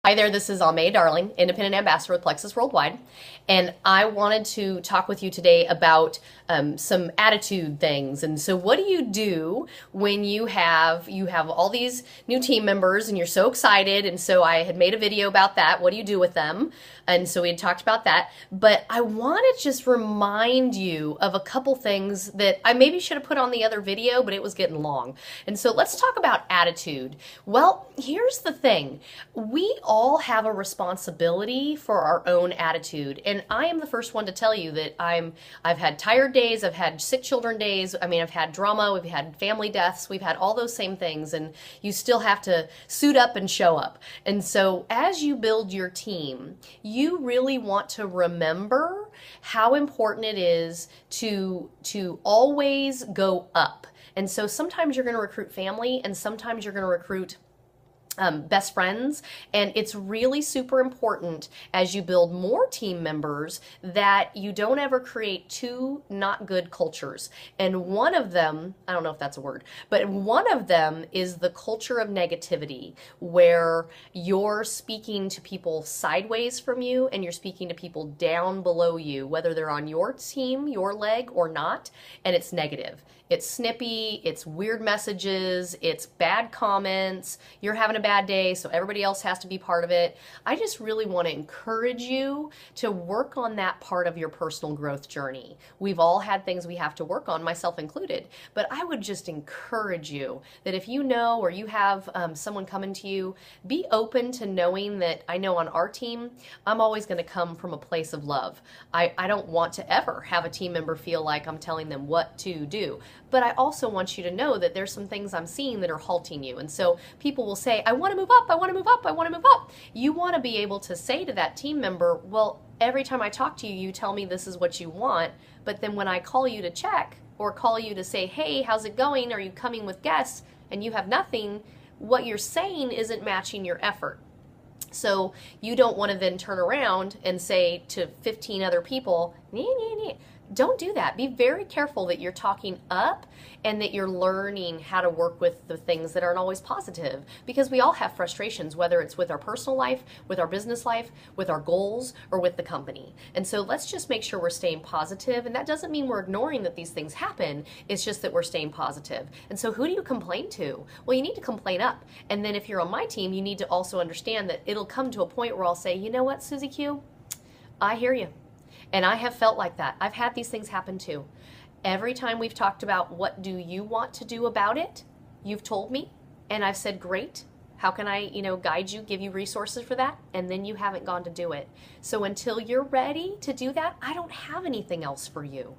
Hi there, this is Aimée Darling, Independent Ambassador with Plexus Worldwide, and I wanted to talk with you today about some attitude things. And so, what do you do when you have all these new team members and you're so excited? And so, I had made a video about that. What do you do with them? And so we had talked about that. But I want to just remind you of a couple things that I maybe should have put on the other video, but it was getting long. And so let's talk about attitude. Well, here's the thing. We all have a responsibility for our own attitude. And I am the first one to tell you that I've had tired days, I've had sick children days, I've had drama, we've had family deaths, we've had all those same things, and you still have to suit up and show up. And so as you build your team, you really want to remember how important it is to always go up. And so sometimes you're going to recruit family, and sometimes you're going to recruit best friends, and it's really super important as you build more team members that you don't ever create two not good cultures. And one of them, I don't know if that's a word, but one of them is the culture of negativity, where you're speaking to people sideways from you and you're speaking to people down below you, whether they're on your team, your leg or not, and it's negative. It's snippy, it's weird messages, it's bad comments, you're having a bad day, so everybody else has to be part of it. I just really want to encourage you to work on that part of your personal growth journey. We've all had things we have to work on, myself included, but I would just encourage you that if you know or you have someone coming to you, be open to knowing that I know on our team, I'm always going to come from a place of love. I don't want to ever have a team member feel like I'm telling them what to do. But I also want you to know that there's some things I'm seeing that are halting you. And so people will say, I want to move up, I want to move up, I want to move up. You want to be able to say to that team member, well, every time I talk to you, you tell me this is what you want. But then when I call you to check or call you to say, hey, how's it going? Are you coming with guests? And you have nothing, what you're saying isn't matching your effort. So you don't want to then turn around and say to 15 other people, nee, nee, nee. Don't do that. Be very careful that you're talking up and that you're learning how to work with the things that aren't always positive, because we all have frustrations, whether it's with our personal life, with our business life, with our goals, or with the company. And so let's just make sure we're staying positive. And that doesn't mean we're ignoring that these things happen. It's just that we're staying positive. And so who do you complain to? Well, you need to complain up. And then if you're on my team, you need to also understand that it'll come to a point where I'll say, you know what, Susie Q, I hear you. And I have felt like that. I've had these things happen too. Every time we've talked about what do you want to do about it, you've told me, and I've said, great. How can I, guide you, give you resources for that? And then you haven't gone to do it. So until you're ready to do that, I don't have anything else for you.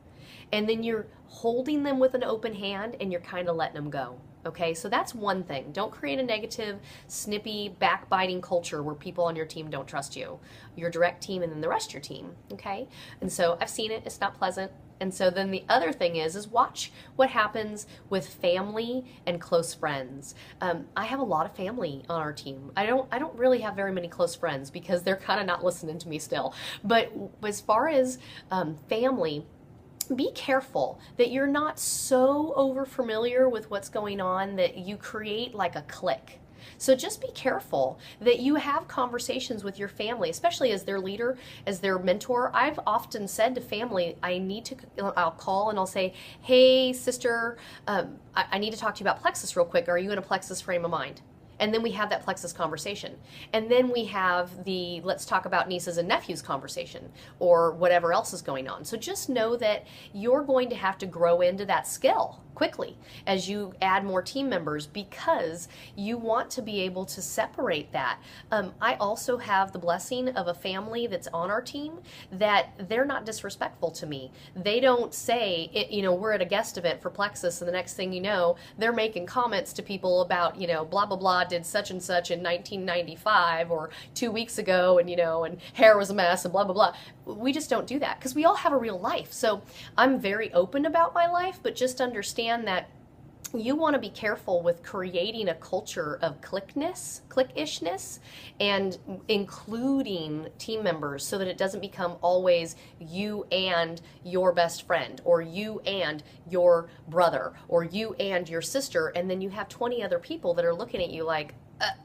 And then you're holding them with an open hand and you're kind of letting them go. Okay, so that's one thing. Don't create a negative, snippy, backbiting culture where people on your team don't trust you, your direct team, and then the rest of your team. Okay, and so I've seen it. It's not pleasant. And so then the other thing is watch what happens with family and close friends. I have a lot of family on our team. I don't really have very many close friends because they're kind of not listening to me still. But as far as family, be careful that you're not so over familiar with what's going on that you create like a clique. So just be careful that you have conversations with your family, especially as their leader, as their mentor. I've often said to family, I'll call and I'll say, hey, sister, I need to talk to you about Plexus real quick. Are you in a Plexus frame of mind? And then we have that Plexus conversation. And then we have the let's talk about nieces and nephews conversation or whatever else is going on. So just know that you're going to have to grow into that skill quickly as you add more team members, because you want to be able to separate that. I also have the blessing of a family that's on our team that they're not disrespectful to me. They don't say, we're at a guest event for Plexus and the next thing you know, they're making comments to people about, blah, blah, blah, did such and such in 1995 or 2 weeks ago and hair was a mess and blah, blah, blah. We just don't do that because we all have a real life. So I'm very open about my life, but just understand that you want to be careful with creating a culture of cliquishness, and including team members so that it doesn't become always you and your best friend, or you and your brother, or you and your sister, and then you have 20 other people that are looking at you like,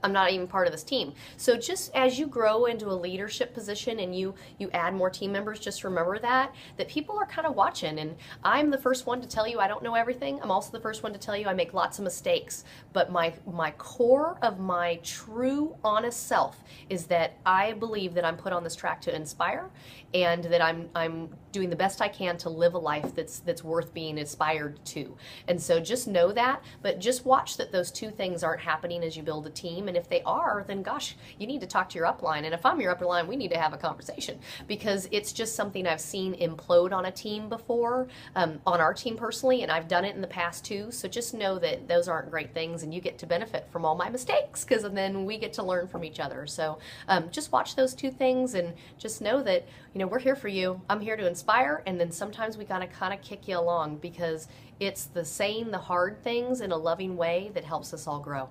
I'm not even part of this team. So just as you grow into a leadership position and you add more team members, just remember that people are kind of watching. And I'm the first one to tell you I don't know everything. I'm also the first one to tell you I make lots of mistakes. But my core of my true honest self is that I believe that I'm put on this track to inspire, and that I'm doing the best I can to live a life that's worth being inspired to. And so just know that, but just watch that those two things aren't happening as you build a team. And if they are, then gosh, you need to talk to your upline. And if I'm your upline, we need to have a conversation, because it's just something I've seen implode on a team before, on our team personally, and I've done it in the past too. So just know that those aren't great things, and you get to benefit from all my mistakes, because then we get to learn from each other. So just watch those two things, and just know that, we're here for you. I'm here to inspire, and then sometimes we gotta kind of kick you along, because it's the saying the hard things in a loving way that helps us all grow.